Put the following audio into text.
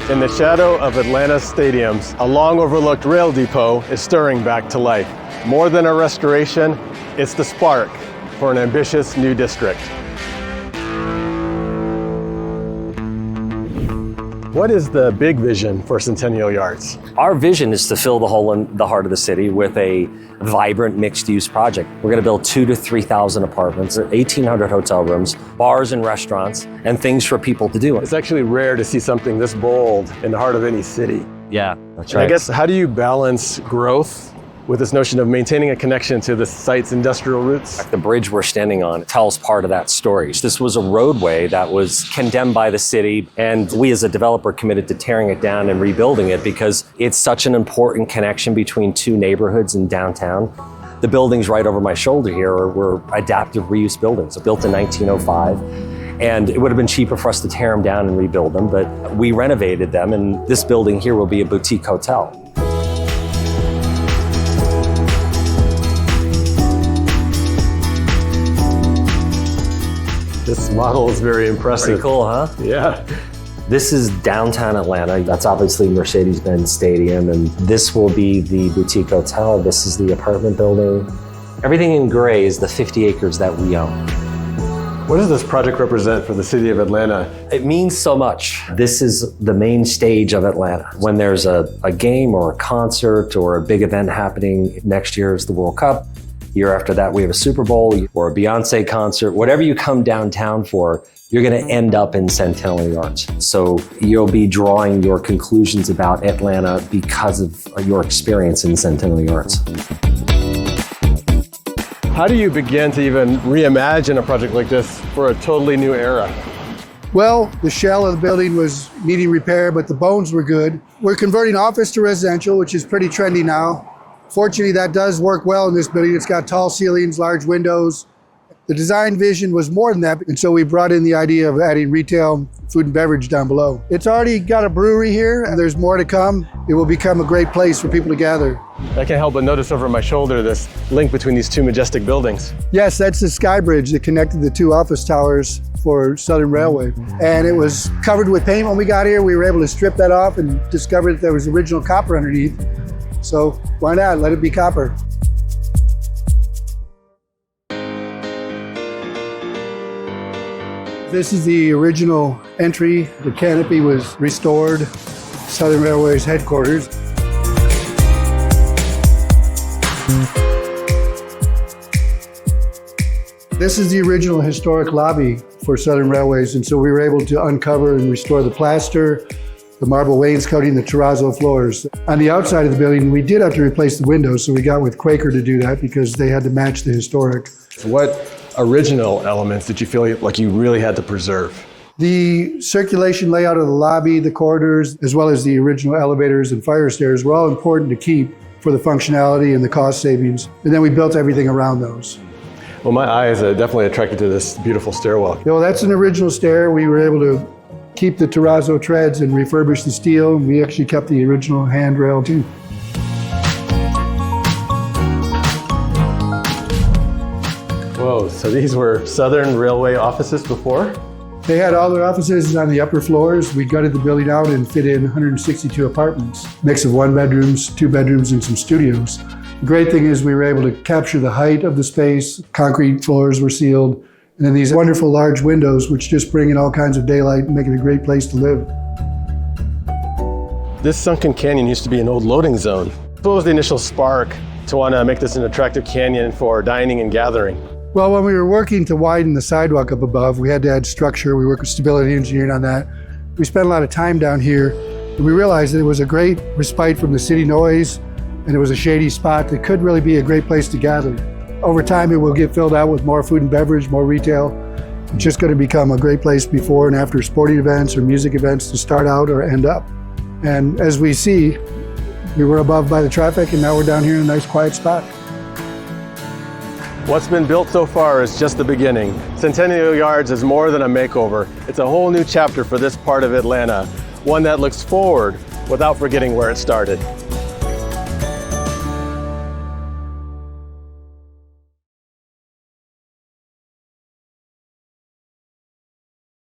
In the shadow of Atlanta's stadiums, a long overlooked rail depot is stirring back to life. More than a restoration, it's the spark for an ambitious new district. What is the big vision for Centennial Yards? Our vision is to fill the hole in the heart of the city with a vibrant mixed-use project. We're going to build 2,000 to 3,000 apartments, 1,800 hotel rooms, bars and restaurants, and things for people to do. It's actually rare to see something this bold in the heart of any city. Yeah, that's And right. I guess, how do you balance growth with this notion of maintaining a connection to the site's industrial roots? The bridge we're standing on tells part of that story. This was a roadway that was condemned by the city, and we as a developer committed to tearing it down and rebuilding it because it's such an important connection between two neighborhoods in downtown. The buildings right over my shoulder here were adaptive reuse buildings, built in 1905. And it would have been cheaper for us to tear them down and rebuild them, but we renovated them, and this building here will be a boutique hotel. This model is very impressive. Pretty cool, huh? Yeah. This is downtown Atlanta. That's obviously Mercedes-Benz Stadium, and this will be the boutique hotel. This is the apartment building. Everything in gray is the 50 acres that we own. What does this project represent for the city of Atlanta? It means so much. This is the main stage of Atlanta. When there's a game or a concert or a big event happening, next year is the World Cup. Year after that, we have a Super Bowl or a Beyonce concert. Whatever you come downtown for, you're going to end up in Centennial Yards. So you'll be drawing your conclusions about Atlanta because of your experience in Centennial Yards. How do you begin to even reimagine a project like this for a totally new era? Well, the shell of the building was needing repair, but the bones were good. We're converting office to residential, which is pretty trendy now. Fortunately, that does work well in this building. It's got tall ceilings, large windows. The design vision was more than that, and so we brought in the idea of adding retail, food and beverage down below. It's already got a brewery here, and there's more to come. It will become a great place for people to gather. I can't help but notice over my shoulder this link between these two majestic buildings. Yes, that's the sky bridge that connected the two office towers for Southern Railway. And it was covered with paint when we got here. We were able to strip that off and discover that there was original copper underneath. So why not? Let it be copper. This is the original entry. The canopy was restored. Southern Railway's headquarters. This is the original historic lobby for Southern Railways, and so we were able to uncover and restore the plaster, the marble wainscoting, the terrazzo floors. On the outside of the building, we did have to replace the windows, so we got with Quaker to do that because they had to match the historic. What original elements did you feel like you really had to preserve? The circulation layout of the lobby, the corridors, as well as the original elevators and fire stairs were all important to keep for the functionality and the cost savings. And then we built everything around those. Well, my eyes are definitely attracted to this beautiful stairwell. Well, that's an original stair. We were able to keep the terrazzo treads and refurbish the steel. We actually kept the original handrail too. Whoa, so these were Southern Railway offices before? They had all their offices on the upper floors. We gutted the building out and fit in 162 apartments, mix of 1 bedrooms, 2 bedrooms, and some studios. The great thing is we were able to capture the height of the space. Concrete floors were sealed. And then these wonderful large windows, which just bring in all kinds of daylight and make it a great place to live. This sunken canyon used to be an old loading zone. What was the initial spark to want to make this an attractive canyon for dining and gathering? Well, when we were working to widen the sidewalk up above, we had to add structure. We worked with stability engineering on that. We spent a lot of time down here, and we realized that it was a great respite from the city noise, and it was a shady spot that could really be a great place to gather. Over time, it will get filled out with more food and beverage, more retail. It's just going to become a great place before and after sporting events or music events to start out or end up. And as we see, we were above by the traffic, and now we're down here in a nice quiet spot. What's been built so far is just the beginning. Centennial Yards is more than a makeover. It's a whole new chapter for this part of Atlanta, one that looks forward without forgetting where it started.